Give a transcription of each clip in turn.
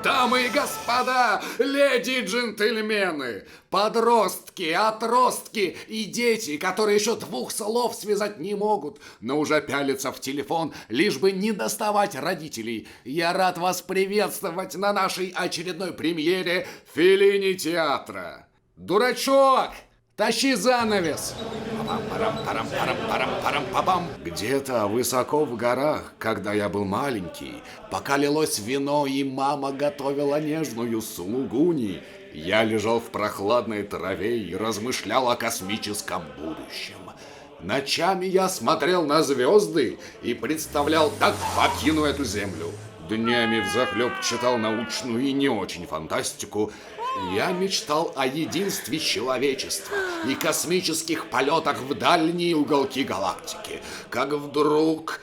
Дамы и господа, леди и джентльмены, подростки, отростки и дети, которые еще двух слов связать не могут, но уже пялятся в телефон, лишь бы не доставать родителей. Я рад вас приветствовать на нашей очередной премьере Феллини театра. Дурачок! Тащи занавес! Где-то высоко в горах, когда я был маленький, пока лилось вино и мама готовила нежную сулугуни, я лежал в прохладной траве и размышлял о космическом будущем. Ночами я смотрел на звезды и представлял, как покину эту землю. Днями взахлеб читал научную и не очень фантастику. Я мечтал о единстве человечества и космических полетах в дальние уголки галактики. Как вдруг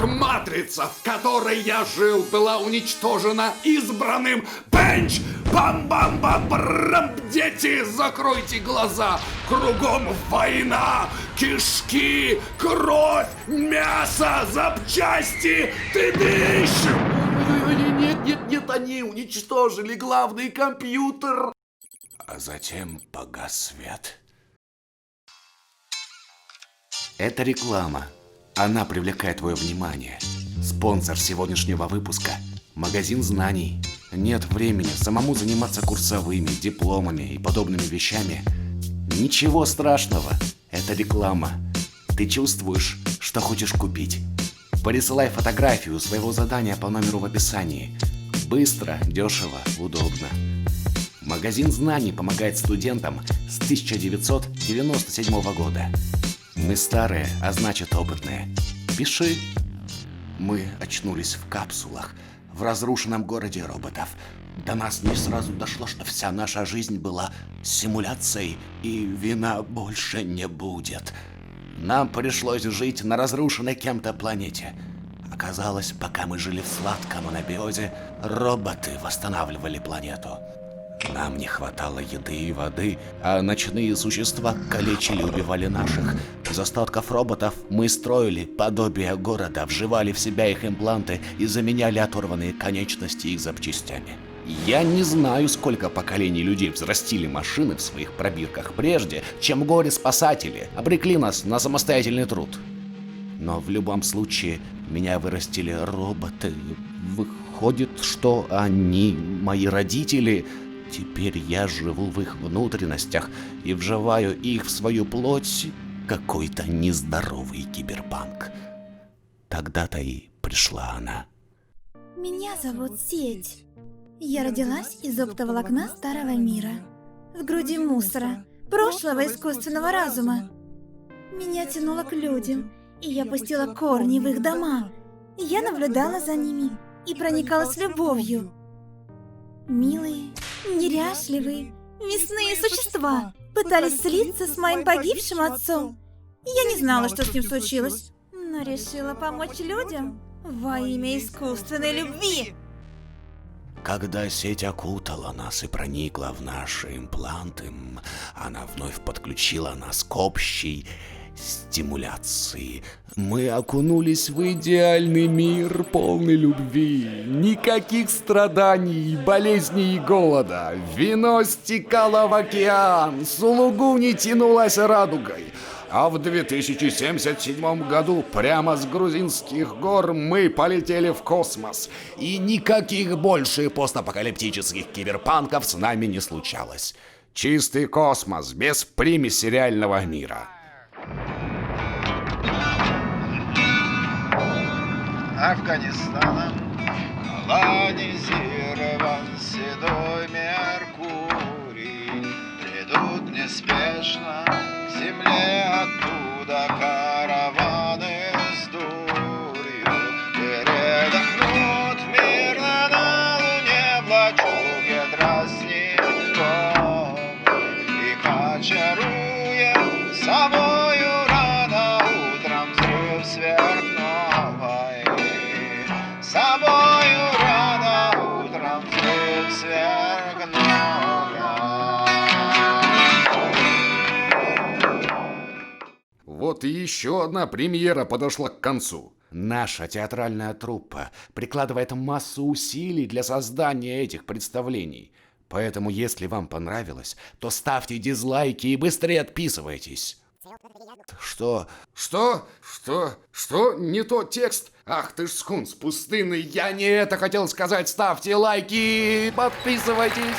матрица, в которой я жил, была уничтожена избранным. Бенч! Бам-бам-бам-брам! Дети, закройте глаза! Кругом война! Кишки! Кровь! Мясо! Запчасти! Ты дышишь! Нет, они уничтожили главный компьютер. А затем погас свет. Это реклама. Она привлекает твое внимание. Спонсор сегодняшнего выпуска – магазин знаний. Нет времени самому заниматься курсовыми, дипломами и подобными вещами. Ничего страшного. Это реклама. Ты чувствуешь, что хочешь купить. Присылай фотографию своего задания по номеру в описании. Быстро, дешево, удобно. Магазин знаний помогает студентам с 1997 года. Мы старые, а значит опытные. Пиши. Мы очнулись в капсулах, в разрушенном городе роботов. До нас не сразу дошло, что вся наша жизнь была симуляцией, и вина больше не будет. Нам пришлось жить на разрушенной кем-то планете. Оказалось, пока мы жили в сладком анабиозе, роботы восстанавливали планету. Нам не хватало еды и воды, а ночные существа калечили и убивали наших. Из остатков роботов мы строили подобие города, вживали в себя их импланты и заменяли оторванные конечности их запчастями. Я не знаю, сколько поколений людей взрастили машины в своих пробирках прежде, чем горе-спасатели обрекли нас на самостоятельный труд. Но в любом случае, меня вырастили роботы. Выходит, что они мои родители. Теперь я живу в их внутренностях и вживаю их в свою плоть. Какой-то нездоровый киберпанк. Тогда-то и пришла она. Меня зовут Сеть. Я родилась из оптоволокна старого мира. В груди мусора, прошлого искусственного разума. Меня тянуло к людям, и я пустила корни в их дома. Я наблюдала за ними и проникалась любовью. Милые, неряшливые, мясные существа пытались слиться с моим погибшим отцом. Я не знала, что с ним случилось, но решила помочь людям во имя искусственной любви. Когда сеть окутала нас и проникла в наши импланты, она вновь подключила нас к общей стимуляции. Мы окунулись в идеальный мир, полный любви. Никаких страданий, болезней и голода. Вино стекало в океан, сулугуни тянулась радугой. А в 2077 году прямо с грузинских гор мы полетели в космос. И никаких больше постапокалиптических киберпанков с нами не случалось. Чистый космос, без примеси реального мира. Афганистаном колонизирован седой Меркурий. Придут неспешно к земле оттуда караваны с дурью. Передохнут мирно на луне в лачуге тростников. Их очарует собою рано утром взрыв сверхновой. Собою рано утром взрыв сверхновой. Вот Вот и еще одна премьера подошла к концу. Наша театральная труппа прикладывает массу усилий для создания этих представлений. Поэтому, если вам понравилось, то ставьте дизлайки и быстрее отписывайтесь. Что? Что? Не тот текст? Ах ты ж скунс пустынный, я не это хотел сказать. Ставьте лайки, подписывайтесь.